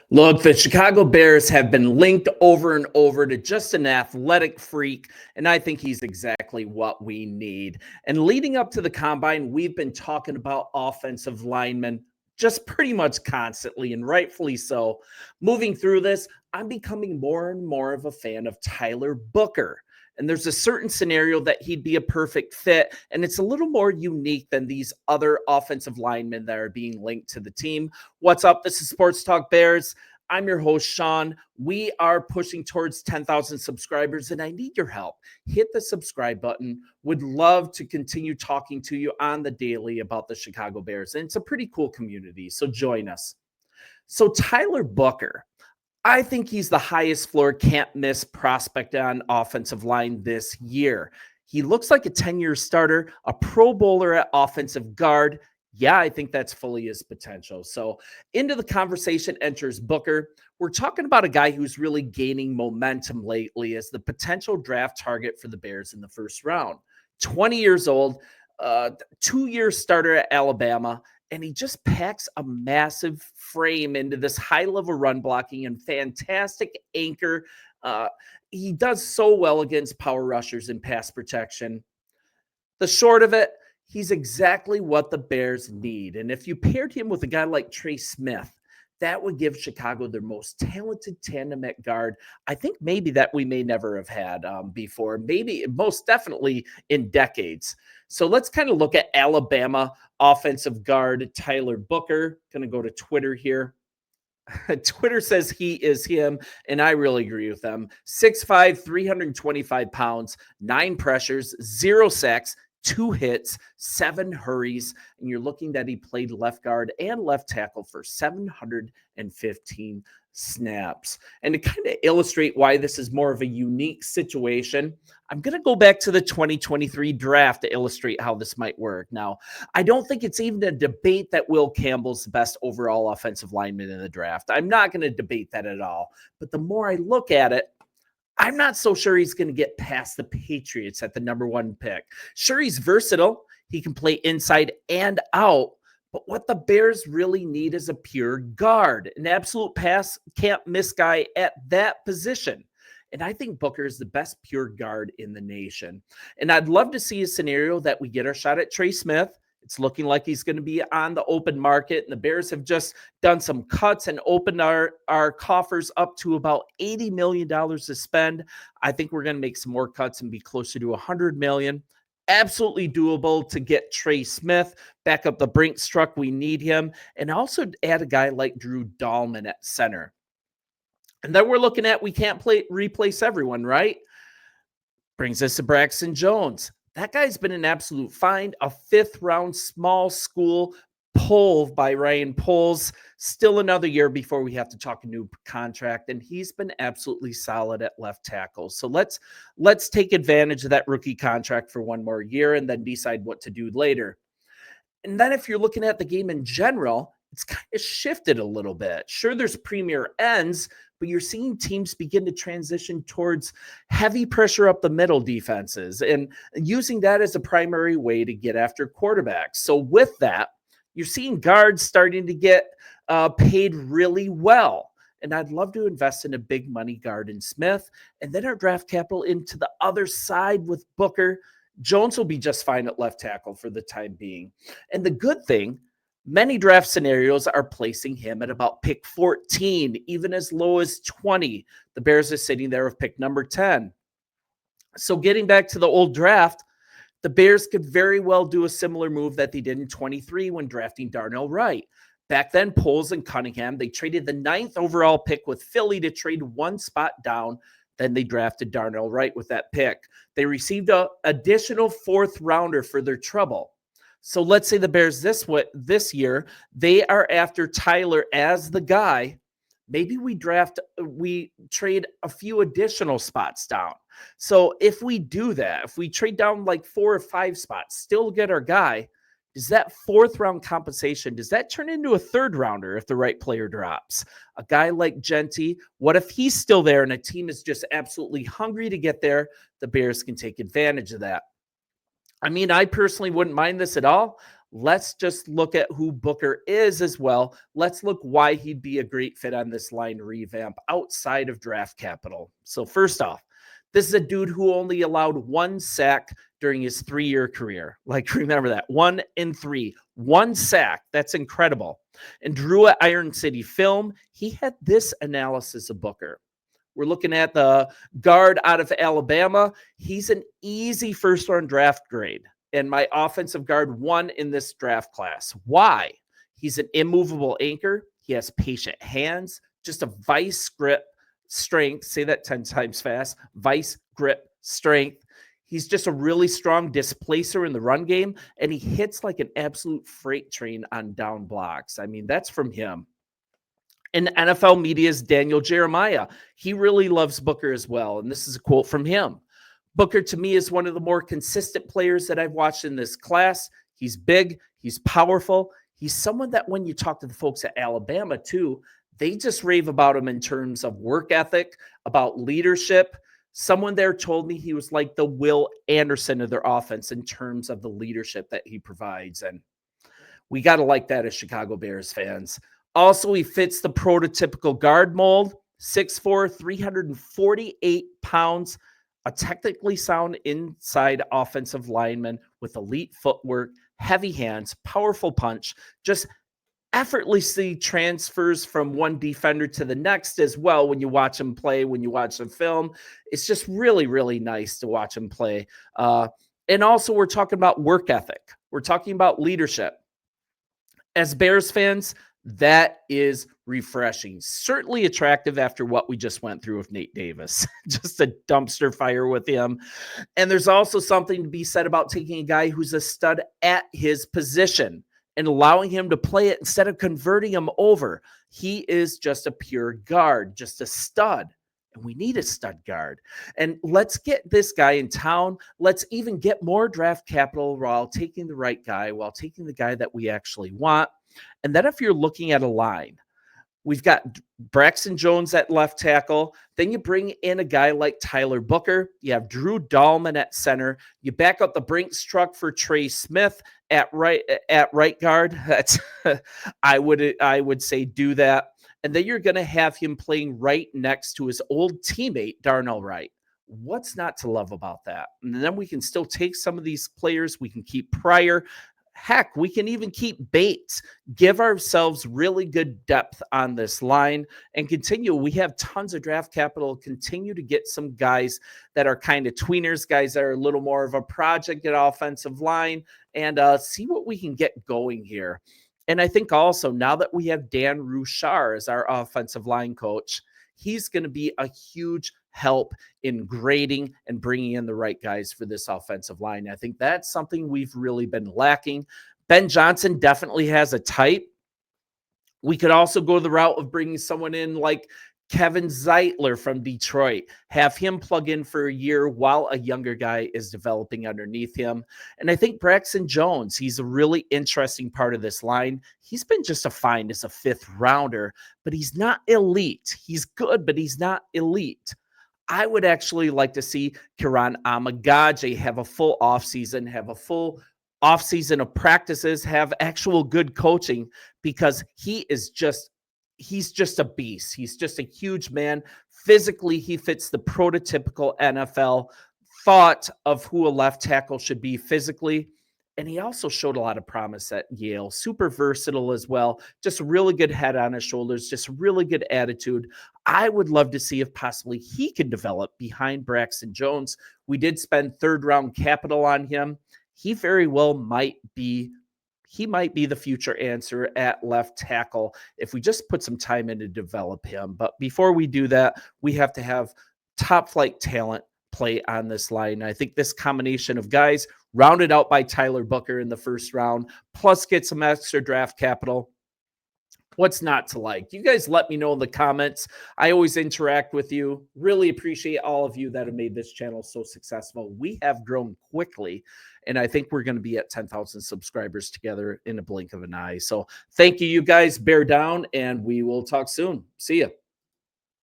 Look, the Chicago Bears have been linked over and over to just an athletic freak, and I think he's exactly what we need. And leading up to the combine, we've been talking about offensive linemen just pretty much constantly, and rightfully so. Moving through this, I'm becoming more and more of a fan of Tyler Booker. And there's a certain scenario that he'd be a perfect fit, and it's a little more unique than these other offensive linemen that are being linked to the team. What's up? This is Sports Talk Bears. I'm your host, Sean. We are pushing towards 10,000 subscribers, and I need your help. Hit the subscribe button. Would love to continue talking to you on the daily about the Chicago Bears, and it's a pretty cool community, so join us. So Tyler Booker, I think he's the highest floor, can't miss prospect on offensive line this year. He looks like a 10-year starter, a Pro Bowler at offensive guard. Yeah, I think that's fully his potential. So into the conversation enters Booker. We're talking about a guy who's really gaining momentum lately as the potential draft target for the Bears in the first round. 20 years old, 2-year starter at Alabama, and he just packs a massive frame into this high-level run blocking and fantastic anchor. He does so well against power rushers and pass protection. The short of it, he's exactly what the Bears need. And if you paired him with a guy like Trey Smith, that would give Chicago their most talented tandem at guard. I think maybe that we may never have had before, maybe most definitely in decades. So let's kind of look at Alabama offensive guard Tyler Booker. Going to go to Twitter here. Twitter says he is him, and I really agree with them. 6'5", 325 pounds, 9 pressures, 0 sacks, 2 hits, 7 hurries, and you're looking that he played left guard and left tackle for 715 snaps. And to kind of illustrate why this is more of a unique situation, I'm going to go back to the 2023 draft to illustrate how this might work. Now, I don't think it's even a debate that Will Campbell's the best overall offensive lineman in the draft. I'm not going to debate that at all. But the more I look at it, I'm not so sure he's going to get past the Patriots at the number 1 pick. Sure, he's versatile. He can play inside and out. But what the Bears really need is a pure guard, an absolute pass can't miss guy at that position. And I think Booker is the best pure guard in the nation. And I'd love to see a scenario that we get our shot at Trey Smith. It's looking like he's going to be on the open market, and the Bears have just done some cuts and opened our coffers up to about $80 million to spend. I think we're going to make some more cuts and be closer to $100 million. Absolutely doable to get Trey Smith back up the Brinks truck. We need him. And also add a guy like Drew Dahlman at center. And then we're looking at, we can't replace everyone, right? Brings us to Braxton Jones. That guy's been an absolute find, a 5th-round small school pull by Ryan Poles. Still another year before we have to talk a new contract, and he's been absolutely solid at left tackle. So let's take advantage of that rookie contract for 1 more year and then decide what to do later. And then if you're looking at the game in general, it's kind of shifted a little bit. Sure, there's premier ends, but you're seeing teams begin to transition towards heavy pressure up the middle defenses and using that as a primary way to get after quarterbacks. So with that, you're seeing guards starting to get paid really well. And I'd love to invest in a big money guard in Smith and then our draft capital into the other side with Booker. Jones will be just fine at left tackle for the time being. And the good thing, many draft scenarios are placing him at about pick 14, even as low as 20. The Bears are sitting there with pick number 10. So getting back to the old draft, the Bears could very well do a similar move that they did in 23 when drafting Darnell Wright. Back then, Poles and Cunningham, they traded the 9th overall pick with Philly to trade 1 spot down. Then they drafted Darnell Wright with that pick. They received an additional 4th rounder for their trouble. So let's say the Bears this year, they are after Tyler as the guy. Maybe we trade a few additional spots down. So if we do that, if we trade down like 4 or 5 spots, still get our guy, does that 4th round compensation, does that turn into a 3rd rounder if the right player drops? A guy like Genty, what if he's still there and a team is just absolutely hungry to get there? The Bears can take advantage of that. I mean, I personally wouldn't mind this at all. let's just look at who Booker is as well. Let's look why he'd be a great fit on this line revamp outside of draft capital. So first off, this is a dude who only allowed 1 sack during his 3-year career. Like, remember that, 1 in 3, 1 sack. That's incredible. And Drew at Iron City Film, he had this analysis of Booker. We're looking at the guard out of Alabama. He's an easy first-round draft grade. And my offensive guard won in this draft class. Why? He's an immovable anchor. He has patient hands, just a vice grip strength. Say that 10 times fast. Vice grip strength. He's just a really strong displacer in the run game, and he hits like an absolute freight train on down blocks. I mean, that's from him. And NFL Media's Daniel Jeremiah, he really loves Booker as well. And this is a quote from him. Booker, to me, is one of the more consistent players that I've watched in this class. He's big. He's powerful. He's someone that when you talk to the folks at Alabama, too, they just rave about him in terms of work ethic, about leadership. Someone there told me he was like the Will Anderson of their offense in terms of the leadership that he provides. And we got to like that as Chicago Bears fans. Also, he fits the prototypical guard mold, 6'4", 348 pounds, a technically sound inside offensive lineman with elite footwork, heavy hands, powerful punch, just effortlessly transfers from one defender to the next as well when you watch him play, when you watch the film. It's just really, really nice to watch him play. And also, we're talking about work ethic. We're talking about leadership. As Bears fans, that is refreshing. Certainly attractive after what we just went through with Nate Davis. Just a dumpster fire with him. And there's also something to be said about taking a guy who's a stud at his position and allowing him to play it instead of converting him over. He is just a pure guard, just a stud. And we need a stud guard. And let's get this guy in town. Let's even get more draft capital while taking the right guy, while taking the guy that we actually want. And then if you're looking at a line, we've got Braxton Jones at left tackle. Then you bring in a guy like Tyler Booker. You have Drew Dahlman at center. You back up the Brinks truck for Trey Smith at right guard. That's I would say do that. And then you're going to have him playing right next to his old teammate, Darnell Wright. What's not to love about that? And then we can still take some of these players. We can keep Pryor. Heck, we can even keep Bates, give ourselves really good depth on this line and continue. We have tons of draft capital, continue to get some guys that are kind of tweeners, guys that are a little more of a project at offensive line, and see what we can get going here. And I think also now that we have Dan Rouchar as our offensive line coach, he's going to be a huge help in grading and bringing in the right guys for this offensive line. I think that's something we've really been lacking. Ben Johnson definitely has a type. We could also go the route of bringing someone in like Kevin Zeitler from Detroit, have him plug in for a year while a younger guy is developing underneath him. And I think Braxton Jones, he's a really interesting part of this line. He's been just a find as a 5th rounder, but he's not elite. He's good, but he's not elite. I would actually like to see Kiran Amagaje have a full offseason, have a full offseason of practices, have actual good coaching, because he's just a beast. He's just a huge man. Physically, he fits the prototypical NFL thought of who a left tackle should be physically. And he also showed a lot of promise at Yale. Super versatile as well. Just a really good head on his shoulders. Just really good attitude. I would love to see if possibly he can develop behind Braxton Jones. We did spend 3rd-round capital on him. He very well might be the future answer at left tackle if we just put some time in to develop him. But before we do that, we have to have top flight talent play on this line. I think this combination of guys rounded out by Tyler Booker in the 1st round, plus get some extra draft capital. What's not to like? You guys let me know in the comments. I always interact with you. Really appreciate all of you that have made this channel so successful. We have grown quickly, and I think we're going to be at 10,000 subscribers together in a blink of an eye. So thank you, you guys. Bear down, and we will talk soon. See ya.